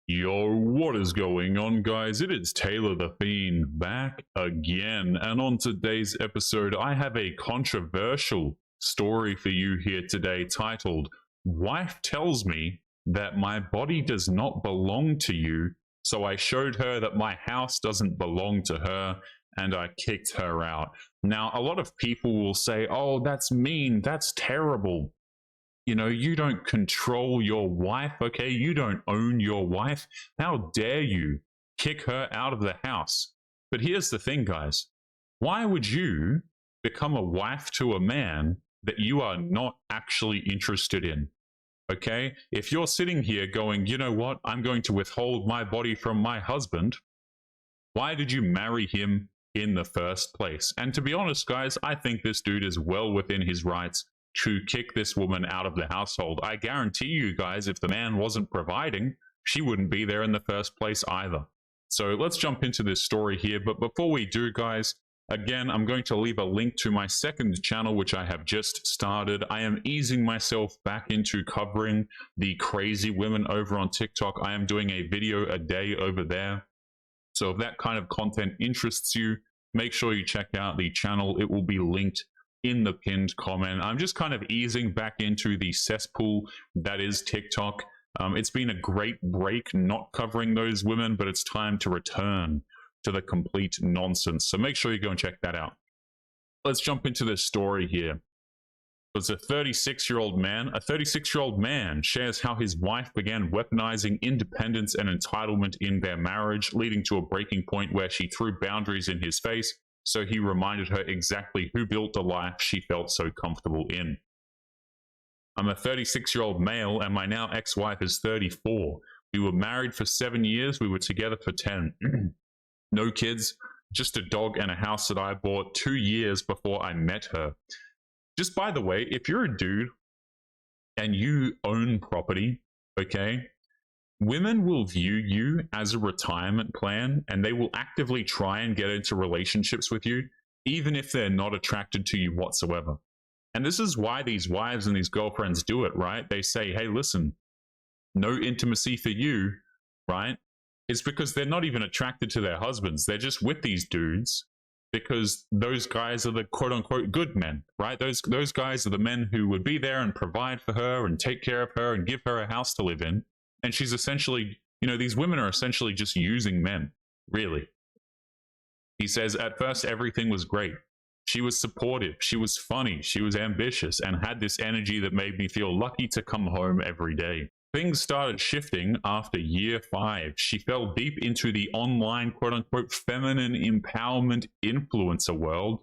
Yo, what is going on, guys? It is Taylor the Fiend back again, and on today's episode, I have a controversial story for you here today titled, Wife Tells Me That My Body Does Not Belong to You, so I showed her that my house doesn't belong to her, and I kicked her out. Now, a lot of people will say, oh, that's mean, that's terrible. You know, you don't control your wife, okay? You don't own your wife. How dare you kick her out of the house? But here's the thing, guys. Why would you become a wife to a man that you are not actually interested in? Okay? If you're sitting here going, you know what? I'm going to withhold my body from my husband. Why did you marry him in the first place? And to be honest, guys, I think this dude is well within his rights to kick this woman out of the household. I guarantee you guys, if the man wasn't providing, she wouldn't be there in the first place either. So let's jump into this story here. But before we do, guys, again, I'm going to leave a link to my second channel, which I have just started. I am easing myself back into covering the crazy women over on TikTok. I am doing a video a day over there. So if that kind of content interests you, make sure you check out the channel. It will be linked in the pinned comment. I'm just kind of easing back into the cesspool that is TikTok. It's been a great break not covering those women, but it's time to return to the complete nonsense. So make sure you go and check that out. Let's jump into this story here. It's a 36-year-old man. A 36-year-old man shares how his wife began weaponizing independence and entitlement in their marriage, leading to a breaking point where she threw boundaries in his face. So he reminded her exactly who built the life she felt so comfortable in. I'm a 36-year-old male and my now ex-wife is 34. We were married for 7 years. We were together for 10. No kids, just a dog and a house that I bought 2 years before I met her. Just by the way, if you're a dude and you own property, okay, women will view you as a retirement plan and they will actively try and get into relationships with you, even if they're not attracted to you whatsoever. And this is why these wives and these girlfriends do it, right? They say, hey, listen, no intimacy for you, right? It's because they're not even attracted to their husbands. They're just with these dudes because those guys are the quote unquote good men, right? Those guys are the men who would be there and provide for her and take care of her and give her a house to live in. And she's essentially, you know, these women are essentially just using men, really. He says, at first, everything was great. She was supportive, she was funny, she was ambitious, and had this energy that made me feel lucky to come home every day. Things started shifting after year 5. She fell deep into the online, quote-unquote, feminine empowerment influencer world.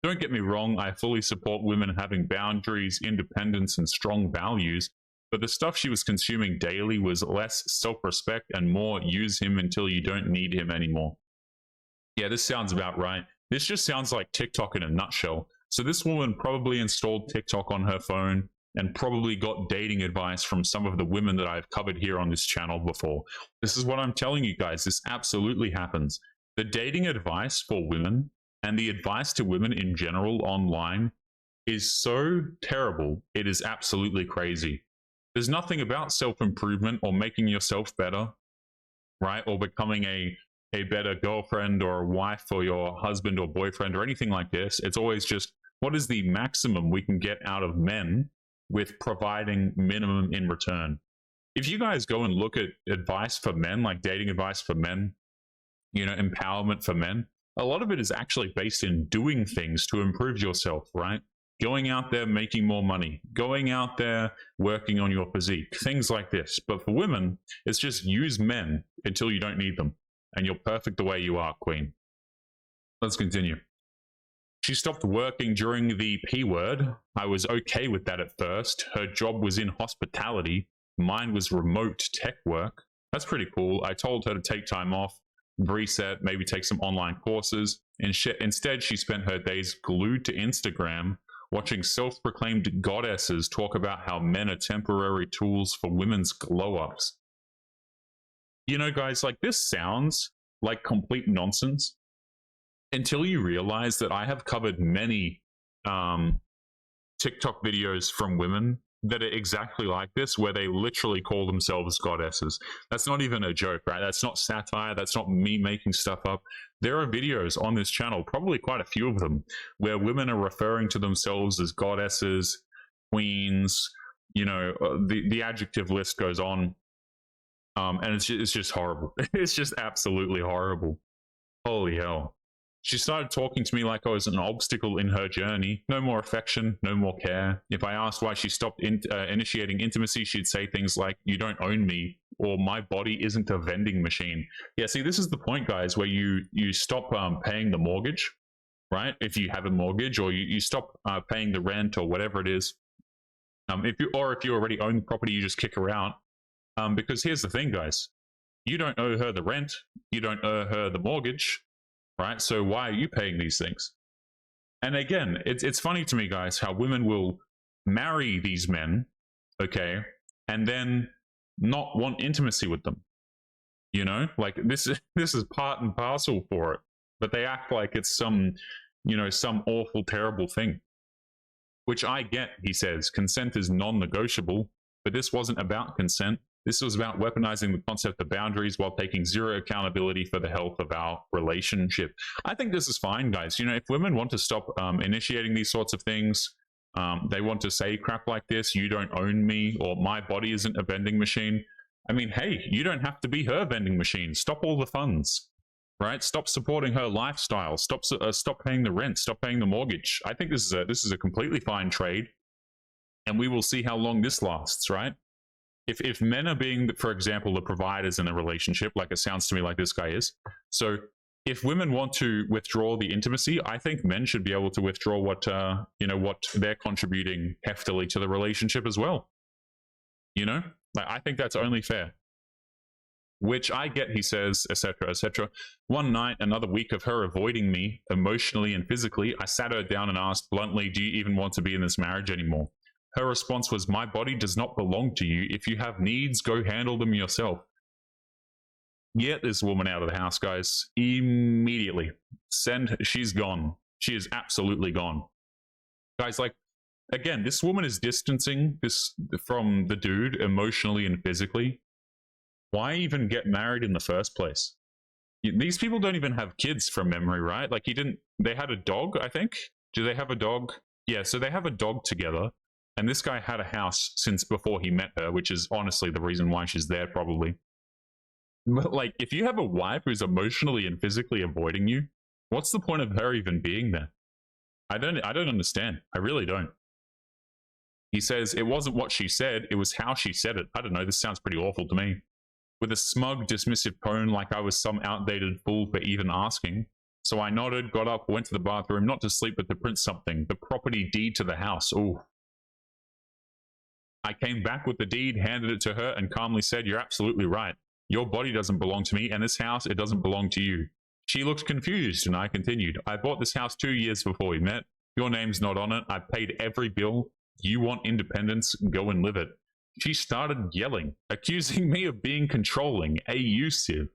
Don't get me wrong, I fully support women having boundaries, independence, and strong values. But the stuff she was consuming daily was less self-respect and more use him until you don't need him anymore. Yeah, this sounds about right. This just sounds like TikTok in a nutshell. So this woman probably installed TikTok on her phone and probably got dating advice from some of the women that I've covered here on this channel before. This is what I'm telling you guys. This absolutely happens. The dating advice for women and the advice to women in general online is so terrible. It is absolutely crazy. There's nothing about self-improvement or making yourself better, right? Or becoming a better girlfriend or a wife for your husband or boyfriend or anything like this. It's always just, what is the maximum we can get out of men with providing minimum in return? If you guys go and look at advice for men, like dating advice for men, you know, empowerment for men, a lot of it is actually based in doing things to improve yourself, right? Going out there, making more money, going out there, working on your physique, things like this. But for women, it's just use men until you don't need them. And you're perfect the way you are, queen. Let's continue. She stopped working during the P word. I was okay with that at first. Her job was in hospitality. Mine was remote tech work. That's pretty cool. I told her to take time off, reset, maybe take some online courses. Instead, she spent her days glued to Instagram, watching self-proclaimed goddesses talk about how men are temporary tools for women's glow-ups. You know, guys, like this sounds like complete nonsense until you realize that I have covered many TikTok videos from women that are exactly like this, where they literally call themselves goddesses. That's not even a joke, right? That's not satire. That's not me making stuff up. There are videos on this channel, probably quite a few of them, where women are referring to themselves as goddesses, queens, the adjective list goes on. And it's just horrible. It's just absolutely horrible. Holy hell. She started talking to me like I was an obstacle in her journey. No more affection, no more care. If I asked why she stopped initiating intimacy, she'd say things like, "You don't own me," or "My body isn't a vending machine." Yeah, see, this is the point, guys, where you stop paying the mortgage, right? If you have a mortgage, or you stop paying the rent or whatever it is. If you already own the property, you just kick her out. Because here's the thing, guys. You don't owe her the rent. You don't owe her the mortgage. Right? So why are you paying these things? And again, it's funny to me, guys, how women will marry these men, okay, and then not want intimacy with them. Like this is part and parcel for it, but they act like it's some awful, terrible thing. Which I get, he says. Consent is non-negotiable, but this wasn't about consent. This was about weaponizing the concept of boundaries while taking zero accountability for the health of our relationship. I think this is fine, guys. If women want to stop initiating these sorts of things, they want to say crap like this, "You don't own me," or "My body isn't a vending machine." I mean, hey, you don't have to be her vending machine. Stop all the funds, right? Stop supporting her lifestyle. Stop paying the rent. Stop paying the mortgage. I think this is a completely fine trade, and we will see how long this lasts, right? If men are being, for example, the providers in a relationship, like it sounds to me like this guy is, so if women want to withdraw the intimacy, I think men should be able to withdraw what they're contributing heftily to the relationship as well. Like, I think that's only fair. Which I get, he says, etc., etc. One night, another week of her avoiding me emotionally and physically, I sat her down and asked bluntly, "Do you even want to be in this marriage anymore?" Her response was, "My body does not belong to you. If you have needs, go handle them yourself." Get this woman out of the house, guys. Immediately. She's gone. She is absolutely gone. Guys, like, again, this woman is distancing this from the dude emotionally and physically. Why even get married in the first place? These people don't even have kids from memory, right? Like, they had a dog, I think. Do they have a dog? Yeah, so they have a dog together. And this guy had a house since before he met her, which is honestly the reason why she's there, probably. But like, if you have a wife who's emotionally and physically avoiding you, what's the point of her even being there? I don't understand. I really don't. He says, "It wasn't what she said, it was how she said it." I don't know, this sounds pretty awful to me. With a smug, dismissive tone, like I was some outdated fool for even asking. So I nodded, got up, went to the bathroom, not to sleep, but to print something. The property deed to the house. Ooh. I came back with the deed, handed it to her, and calmly said, "You're absolutely right. Your body doesn't belong to me, and this house, it doesn't belong to you." She looked confused, and I continued, "I bought this house 2 years before we met. Your name's not on it. I've paid every bill. You want independence? Go and live it." She started yelling, accusing me of being controlling, abusive,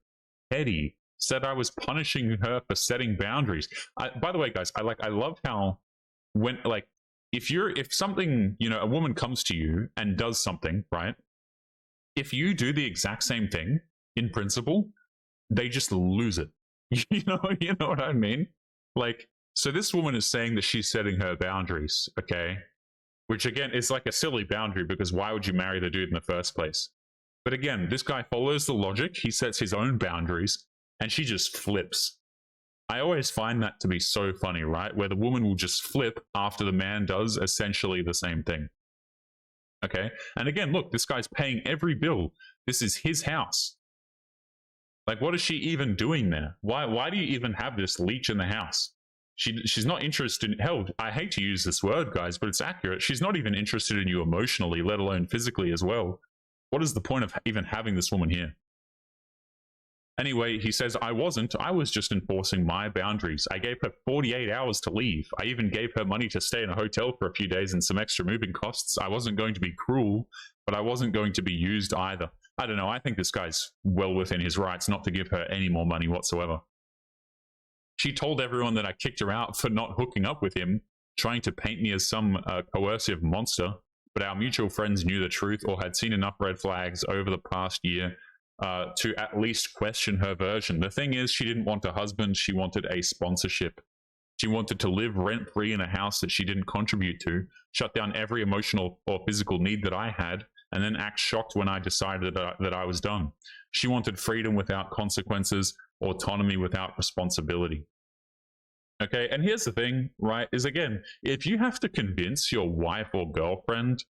petty, said I was punishing her for setting boundaries. By the way, guys, I love how when, like, if something, a woman comes to you and does something, right? If you do the exact same thing, in principle, they just lose it. You know what I mean? Like, so this woman is saying that she's setting her boundaries, okay? Which again is like a silly boundary, because why would you marry the dude in the first place? But again, this guy follows the logic, he sets his own boundaries, and she just flips. I always find that to be so funny, right? Where the woman will just flip after the man does essentially the same thing. Okay? And again, look, this guy's paying every bill. This is his house. Like, what is she even doing there? Why do you even have this leech in the house? She's not interested in, hell, I hate to use this word, guys, but it's accurate. She's not even interested in you emotionally, let alone physically as well. What is the point of even having this woman here? Anyway, he says, I was just enforcing my boundaries. I gave her 48 hours to leave. I even gave her money to stay in a hotel for a few days and some extra moving costs. I wasn't going to be cruel, but I wasn't going to be used either. I don't know, I think this guy's well within his rights not to give her any more money whatsoever. She told everyone that I kicked her out for not hooking up with him, trying to paint me as some coercive monster. but our mutual friends knew the truth or had seen enough red flags over the past year to at least question her version. The thing is, she didn't want a husband, she wanted a sponsorship. She wanted to live rent-free in a house that she didn't contribute to, shut down every emotional or physical need that I had, and then act shocked when I decided that I was done. She wanted freedom without consequences, autonomy without responsibility. Okay, and here's the thing, right, is again, if you have to convince your wife or girlfriend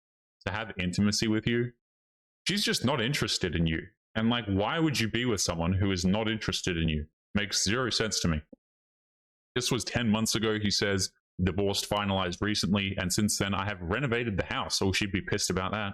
to have intimacy with you, she's just not interested in you. And like, why would you be with someone who is not interested in you? Makes zero sense to me. This was 10 months ago, he says, divorced finalized recently, and since then I have renovated the house, so she'd be pissed about that.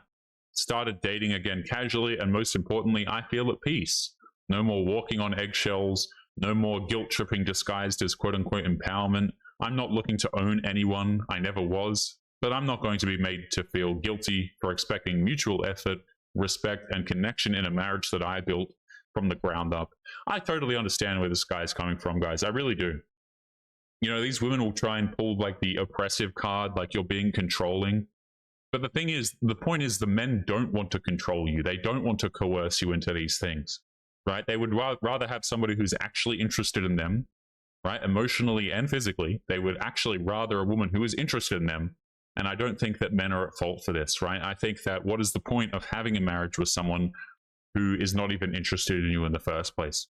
Started dating again casually, and most importantly, I feel at peace. No more walking on eggshells, no more guilt tripping disguised as quote unquote empowerment. I'm not looking to own anyone, I never was, but I'm not going to be made to feel guilty for expecting mutual effort, respect, and connection in a marriage that I built from the ground up. I totally understand where this guy is coming from, guys. I really do. You know, these women will try and pull like the oppressive card, like you're being controlling. But the thing is, the point is the men don't want to control you. They don't want to coerce you into these things, right? They would rather have somebody who's actually interested in them, right? Emotionally and physically. They would actually rather a woman who is interested in them. And I don't think that men are at fault for this, right? I think that what is the point of having a marriage with someone who is not even interested in you in the first place?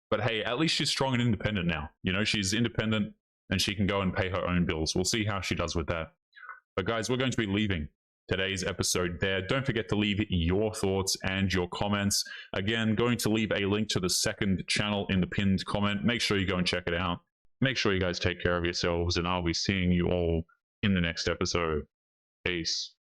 But hey, at least she's strong and independent now. You know, she's independent and she can go and pay her own bills. We'll see how she does with that. But guys, we're going to be leaving today's episode there. Don't forget to leave your thoughts and your comments. Again, going to leave a link to the second channel in the pinned comment. Make sure you go and check it out. Make sure you guys take care of yourselves, and I'll be seeing you all in the next episode. Peace.